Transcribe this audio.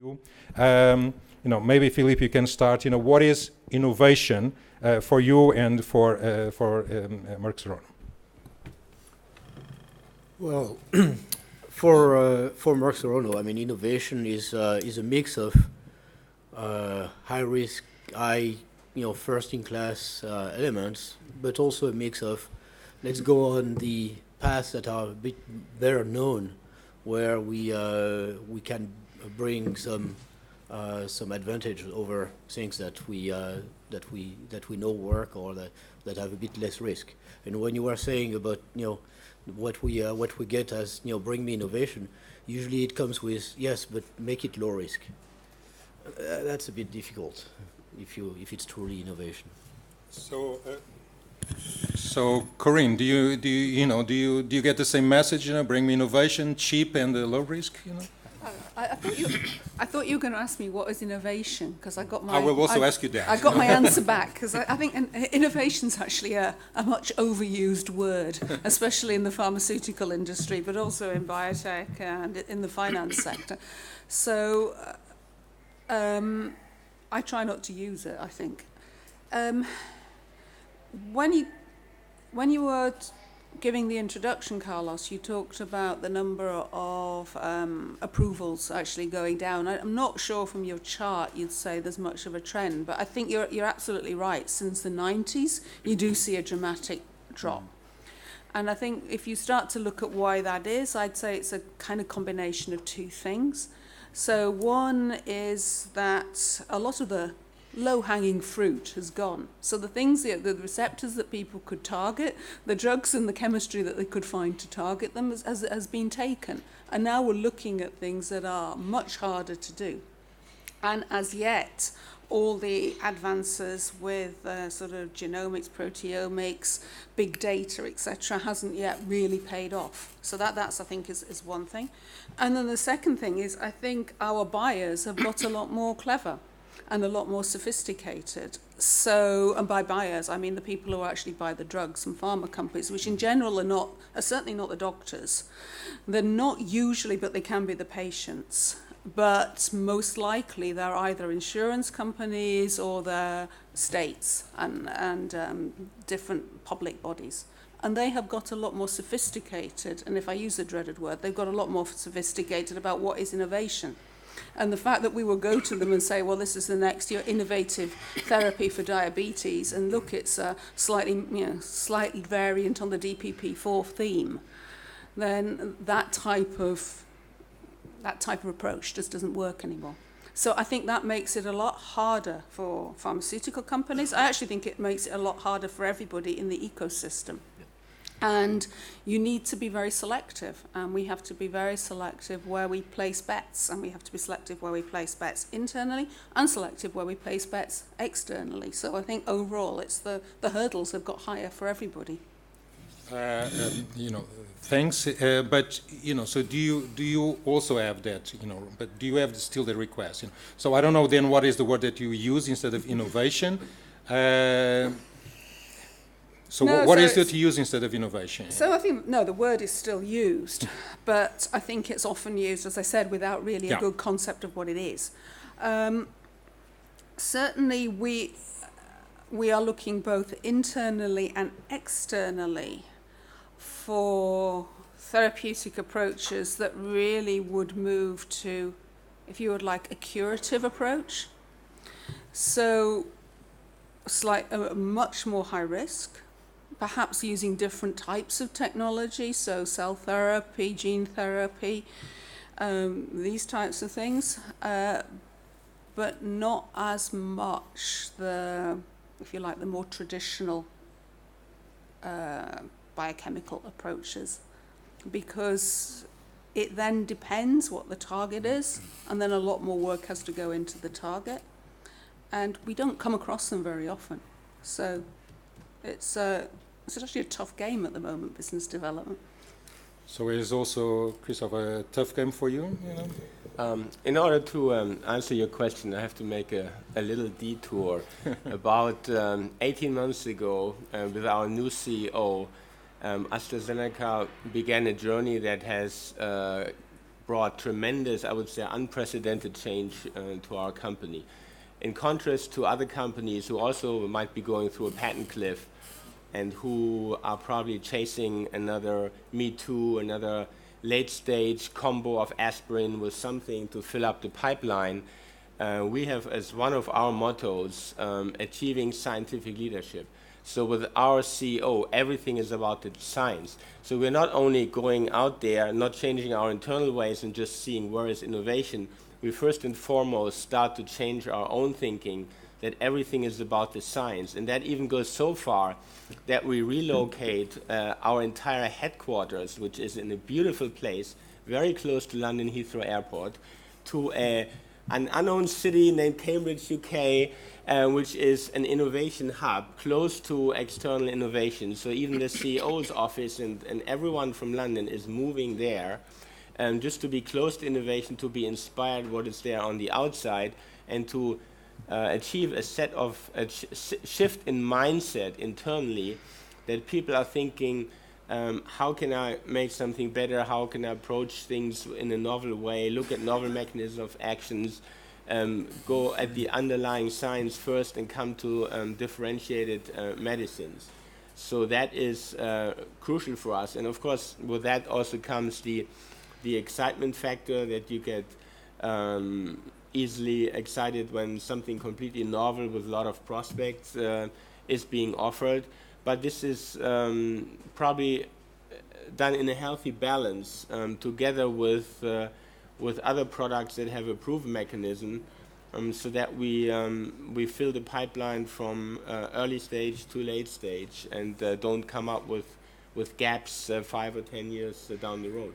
you. Maybe Philippe, you can start. What is innovation for you and for Merck Serono? Well, for Merck Serono, I mean, innovation is a mix of high risk, first in class elements, but also a mix of let's go on the paths that are a bit better known, where we can bring some advantage over things that we know work or that have a bit less risk. And when you were saying about what we get as bring me innovation, usually it comes with yes, but make it low risk. That's a bit difficult if it's truly innovation. So Corinne, do you get the same message? Bring me innovation, cheap and low risk. I thought you were going to ask me what is innovation, because I got my. I will also ask you that. I got my answer back, because I think innovation's actually a much overused word, especially in the pharmaceutical industry, but also in biotech and in the finance sector. So I try not to use it, I think. When you were giving the introduction, Carlos, you talked about the number of approvals actually going down. I'm not sure from your chart you'd say there's much of a trend, but I think you're absolutely right. Since the 90s, you do see a dramatic drop. And I think if you start to look at why that is, I'd say it's a kind of combination of two things. So one is that a lot of the low-hanging fruit has gone. So the things, the receptors that people could target, the drugs and the chemistry that they could find to target them has been taken. And now we're looking at things that are much harder to do. And as yet, all the advances with sort of genomics, proteomics, big data, etc., hasn't yet really paid off. So that's I think, is one thing. And then the second thing is, I think our buyers have got a lot more clever and a lot more sophisticated. So, and by buyers, I mean the people who actually buy the drugs and pharma companies, which in general are certainly not the doctors. They're not usually, but they can be the patients. But most likely they're either insurance companies or they're states and different public bodies. And they have got a lot more sophisticated, and if I use the dreaded word, they've got a lot more sophisticated about what is innovation. And the fact that we will go to them and say, well, this is the next innovative therapy for diabetes, and look, it's a slightly variant on the DPP-4 theme, then that type of approach just doesn't work anymore. So I think that makes it a lot harder for pharmaceutical companies. I actually think it makes it a lot harder for everybody in the ecosystem. And you need to be very selective, and we have to be very selective where we place bets, and we have to be selective where we place bets internally and selective where we place bets externally. So I think overall it's the hurdles have got higher for everybody. Thanks. But so do you also have that? But do you have still the request? So I don't know then what is the word that you use instead of innovation. What is it to use instead of innovation? So I think, the word is still used, but I think it's often used, as I said, without really a good concept of what it is. Certainly we are looking both internally and externally for therapeutic approaches that really would move to, if you would like, a curative approach. So much more high risk, perhaps using different types of technology, so cell therapy, gene therapy, these types of things, but not as much if you like, the more traditional biochemical approaches, because it then depends what the target is, and then a lot more work has to go into the target, and we don't come across them very often. So it's actually a tough game at the moment, business development. So it is also, Christoph, a tough game for you? In order to answer your question, I have to make a little detour. About 18 months ago, with our new CEO, AstraZeneca began a journey that has brought tremendous, I would say, unprecedented change to our company. In contrast to other companies who also might be going through a patent cliff and who are probably chasing another Me Too, another late-stage combo of aspirin with something to fill up the pipeline, we have as one of our mottos, achieving scientific leadership. So with our CEO, everything is about the science. So we're not only going out there, not changing our internal ways and just seeing where is innovation. We first and foremost start to change our own thinking that everything is about the science. And that even goes so far that we relocate our entire headquarters, which is in a beautiful place, very close to London Heathrow Airport, to an unknown city named Cambridge, UK, which is an innovation hub close to external innovation. So even the CEO's office and everyone from London is moving there just to be close to innovation, to be inspired what is there on the outside, and to achieve a set of shift in mindset internally, that people are thinking, how can I make something better? How can I approach things in a novel way? Look at novel mechanisms of actions, go at the underlying science first and come to differentiated medicines. So that is crucial for us. And of course, with that also comes the excitement factor, that you get easily excited when something completely novel with a lot of prospects is being offered. But this is probably done in a healthy balance together with other products that have a proven mechanism, so that we fill the pipeline from early stage to late stage and don't come up with gaps 5 or 10 years down the road.